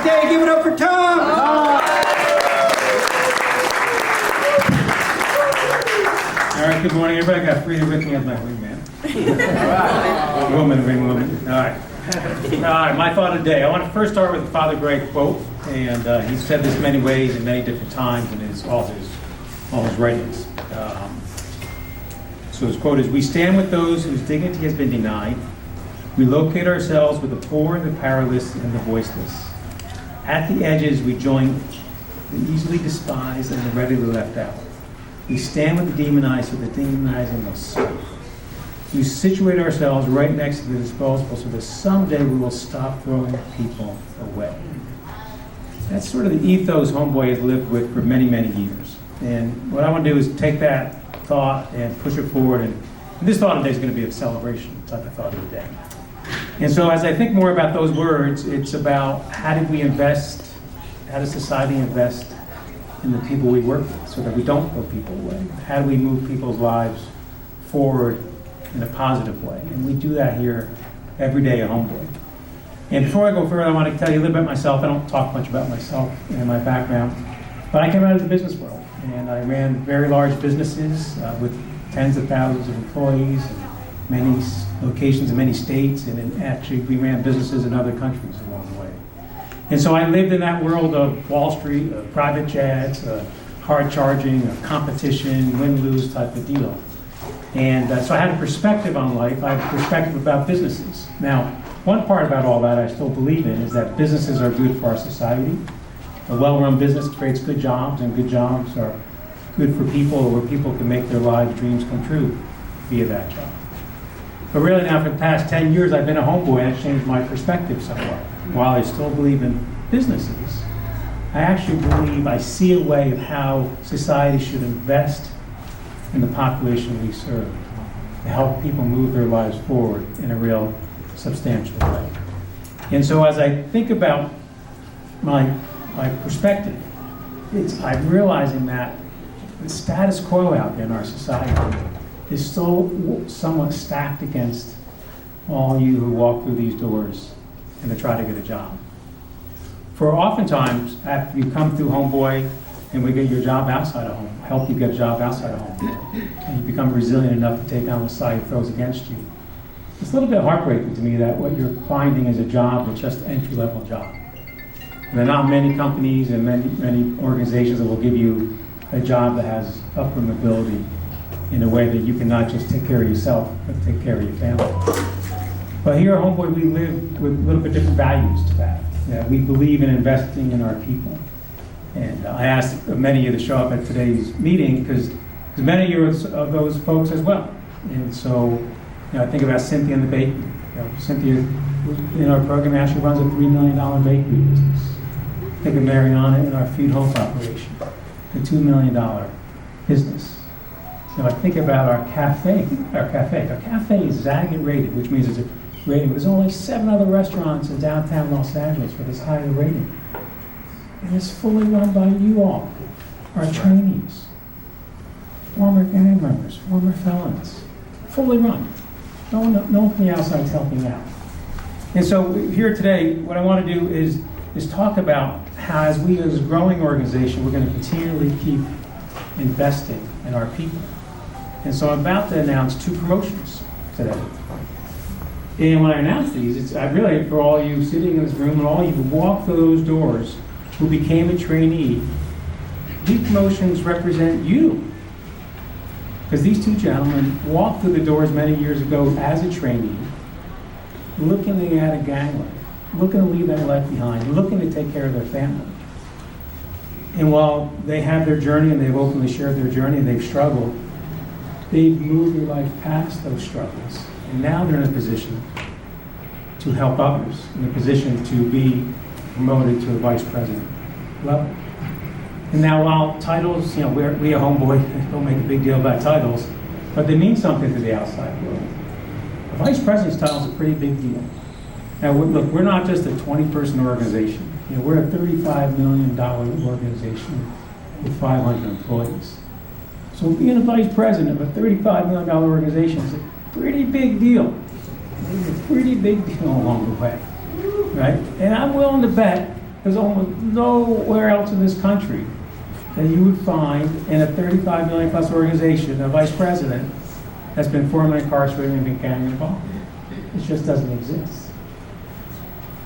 day. Give it up for Tom. All right, good morning, everybody. I got Frida with me as my wingman. Wing woman. All right. All right, my thought of the day. I want to first start with a Father Greg quote, and he's said this many ways in many different times in all his writings. So his quote is, "We stand with those whose dignity has been denied. We locate ourselves with the poor, the powerless, and the voiceless. At the edges, we join the easily despised and the readily left out. We stand with the demonized so the demonizing will serve. We situate ourselves right next to the disposable so that someday we will stop throwing people away." That's sort of the ethos Homeboy has lived with for many, many years. And what I want to do is take that thought and push it forward. And this thought of the day is going to be a celebration type of thought of the day. And so as I think more about those words, it's about how does society invest in the people we work with so that we don't throw people away? How do we move people's lives forward in a positive way? And we do that here every day at Homeboy. And before I go further, I want to tell you a little bit about myself. I don't talk much about myself and my background, but I came out of the business world, and I ran very large businesses with tens of thousands of employees, and many locations in many states, and actually we ran businesses in other countries along the way. And so I lived in that world of Wall Street, private jets, hard charging, competition, win-lose type of deal. And so I had a perspective on life. I had a perspective about businesses. Now, one part about all that I still believe in is that businesses are good for our society. A well-run business creates good jobs, and good jobs are good for people, where people can make their lives' dreams come true via that job. But really now for the past 10 years I've been a homeboy, and it's changed my perspective somewhat. While I still believe in businesses, I actually believe I see a way of how society should invest in the population we serve to help people move their lives forward in a real substantial way. And so as I think about my perspective, I'm realizing that the status quo out there in our society is still somewhat stacked against all you who walk through these doors and to try to get a job. For oftentimes, after you come through Homeboy and we get your job outside of home, help you get a job outside of home, and you become resilient enough to take down what society throws against you, it's a little bit heartbreaking to me that what you're finding is a job that's just an entry-level job. And there are not many companies and many organizations that will give you a job that has upward mobility in a way that you can not just take care of yourself, but take care of your family. But here at Homeboy, we live with a little bit different values to that. We believe in investing in our people. And I asked many of you to show up at today's meeting because many of you are those folks as well. And so, I think about Cynthia in the bakery. Cynthia, in our program, actually runs a $3 million bakery business. Think of Mariana in our Feed Hope operation, a $2 million business. I think about our cafe. Our cafe is Zagat rated, which means it's a rating. There's only 7 other restaurants in downtown Los Angeles with this higher rating. And it's fully run by you all, our trainees, former gang members, former felons, fully run. No one from the outside is helping out. And so here today, what I want to do is talk about how as a growing organization, we're going to continually keep investing in our people. And so I'm about to announce 2 promotions today. And when I announce these, I really, for all you sitting in this room and all you who walked through those doors who became a trainee, these promotions represent you. Because these 2 gentlemen walked through the doors many years ago as a trainee, looking to get a gang life, looking to leave that life behind, looking to take care of their family. And while they have their journey and they've openly shared their journey and they've struggled, they've moved their life past those struggles. And now they're in a position to help others, in a position to be promoted to a vice president level. And now while titles, we at Homeboy don't make a big deal about titles, but they mean something to the outside world. A vice president's title is a pretty big deal. Now look, we're not just a 20-person organization. We're a $35 million organization with 500 employees. So being a vice president of a $35 million organization is a pretty big deal. It's a pretty big deal along the way, right? And I'm willing to bet There's almost nowhere else in this country that you would find in a 35 million plus organization a vice president that's been formerly incarcerated and been gang involved. It just doesn't exist.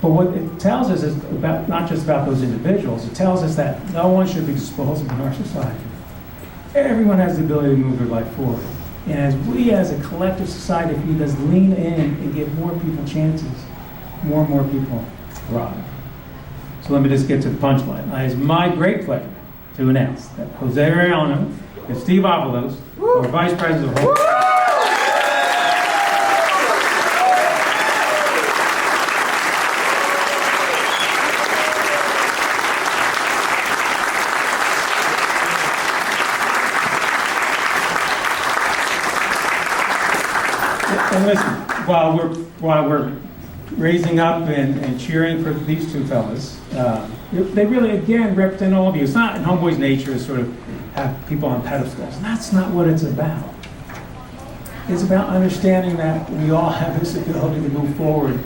But what it tells us is about, not just about those individuals, it tells us that no one should be disposable in our society. Everyone has the ability to move their life forward. And as we as a collective society, if we just lean in and give more people chances, more and more people thrive. So let me just get to the punchline. It is my great pleasure to announce that Jose Arellano and Steve Avalos are Vice Presidents of Homeboy. And listen, while we're raising up and cheering for these two fellas, they really, again, represent all of you. It's not in Homeboy's nature to sort of have people on pedestals. And that's not what it's about. It's about understanding that we all have this ability to move forward,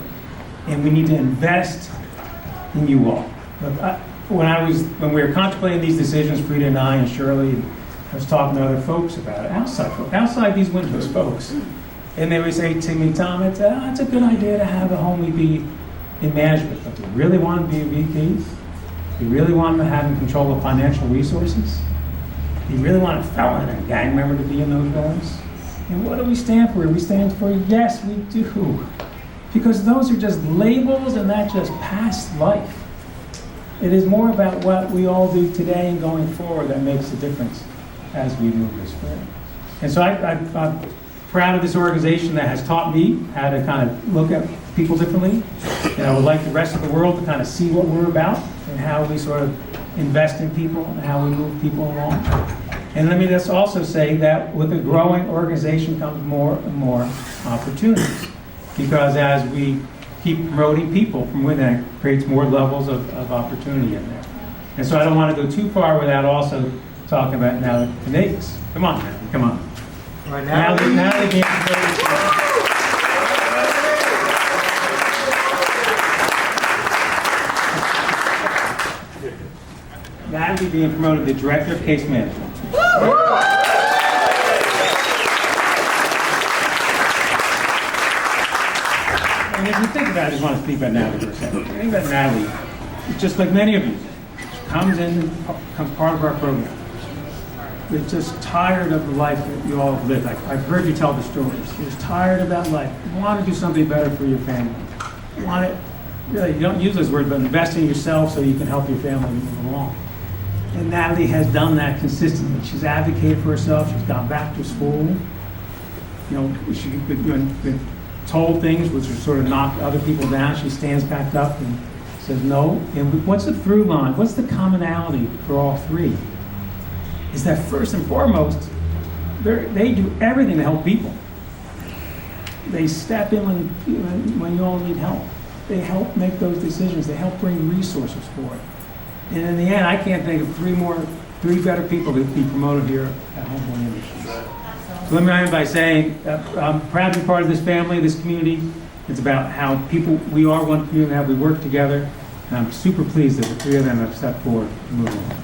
and we need to invest in you all. Look, when we were contemplating these decisions, Frida and I and Shirley, and I was talking to other folks about it, outside these windows, folks. And they would say to me, Tom, it's a good idea to have a homie be in management, but do you really want to be a VP? Do you really want to have in control of financial resources? Do you really want a felon and a gang member to be in those roles? And what do we stand for? We stand for yes, we do. Because those are just labels and that's just past life. It is more about what we all do today and going forward that makes a difference as we move this forward. And so I'm proud of this organization that has taught me how to kind of look at people differently. And I would like the rest of the world to kind of see what we're about and how we sort of invest in people and how we move people along. And let me just also say that with a growing organization comes more and more opportunities. Because as we keep promoting people from within, it creates more levels of opportunity in there. And so I don't want to go too far without also talking about now the Canadians. Come on, man, come on. Right Now being Natalie being promoted to Director of Case Management. And if you think about it, I just want to speak about Natalie for a second. Think about Natalie, just like many of you, she comes in and becomes part of our program. They're just tired of the life that you all have lived. I've heard you tell the stories. You're just tired of that life. You want to do something better for your family. You want it, really, you don't use those words, but invest in yourself so you can help your family move along. And Natalie has done that consistently. She's advocated for herself. She's gone back to school. You know, she's been told things which are sort of knocked other people down. She stands back up and says no. And what's the through line? What's the commonality for all three? Is that first and foremost, they do everything to help people. They step in when you all need help. They help make those decisions. They help bring resources for it. And in the end, I can't think of three better people to be promoted here at Homeboy Industries. So let me end by saying I'm proud to be part of this family, this community. It's about how we are one community, how we work together. And I'm super pleased that the three of them have stepped forward to move on.